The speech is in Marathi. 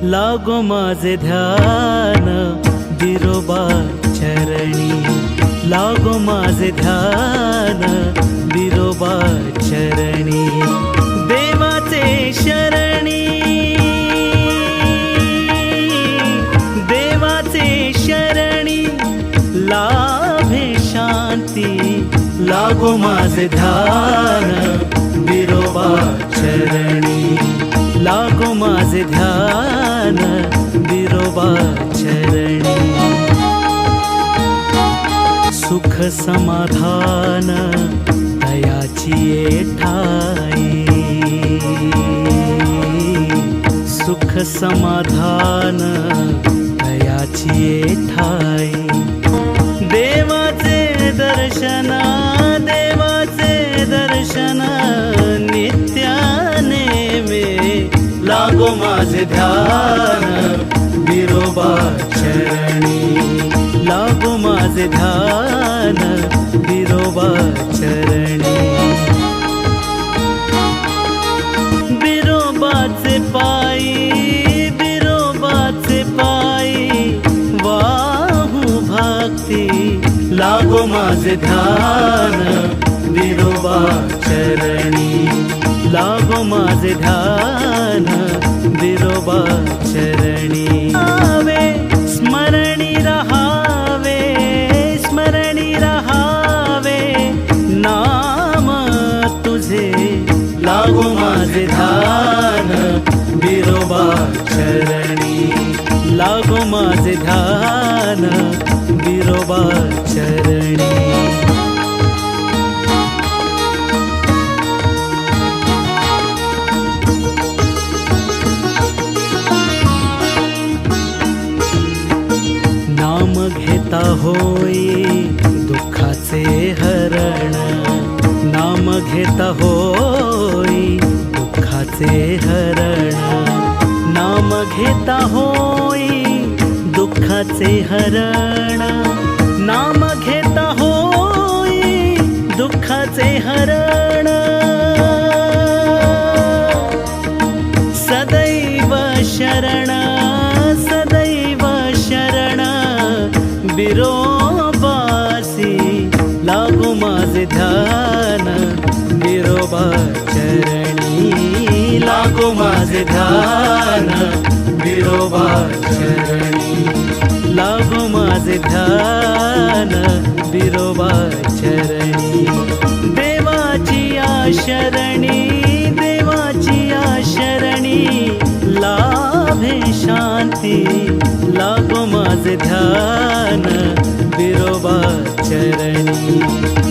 लागो माझे ध्यान बिरोबा चरणी, लागो माझे ध्यान बिरोबा चरणी, देवाचे शरणी, देवाचे शरणी लाभे शांती, लागो माझे ध्यान बिरोबा चरणी, लागो माझे ध्यान बिरोबा चरणी, सुख समाधान दयाची ठाई, सुख समाधान दयाची ठाई, देवाचे दर्शन, देवाचे दर्शन नित्याने वे, लागो माझे ध्यान बिरोबा चरणी, लागो माझे ध्यान बिरोबा चरणी, बिरोबाचे पायी, बिरोबाचे पायी वाहू भक्ती, लागो माझे ध्यान बिरोबा चरणी, लागो माझे ध्यान बिरोबा चरणी, आवे स्मरणी रहावे, स्मरणी रहावे नाम तुझे, लागो माझे ध्यान बिरोबा चरणी, लागो माझे ध्यान बिरोबा चरणी, नाम घेता होई दुःखाचे हरण, नाम घेता होई दुःखाचे हरण, नाम घेता होई दुःखाचे हरण, नाम घेता होई दुःखाचे हरण, सदैव शरण, सदैव शरण बिरोबासी, लागो माझे ध्यान बिरोबा चरणी, लागो माझे ध्यान बिरोबा चरणी, लागो माझे ध्यान बिरोबा चरणी, देवाची शरणी, देवाची शरणी लाभे शांती, लागो माझे ध्यान बिरोबा चरणी.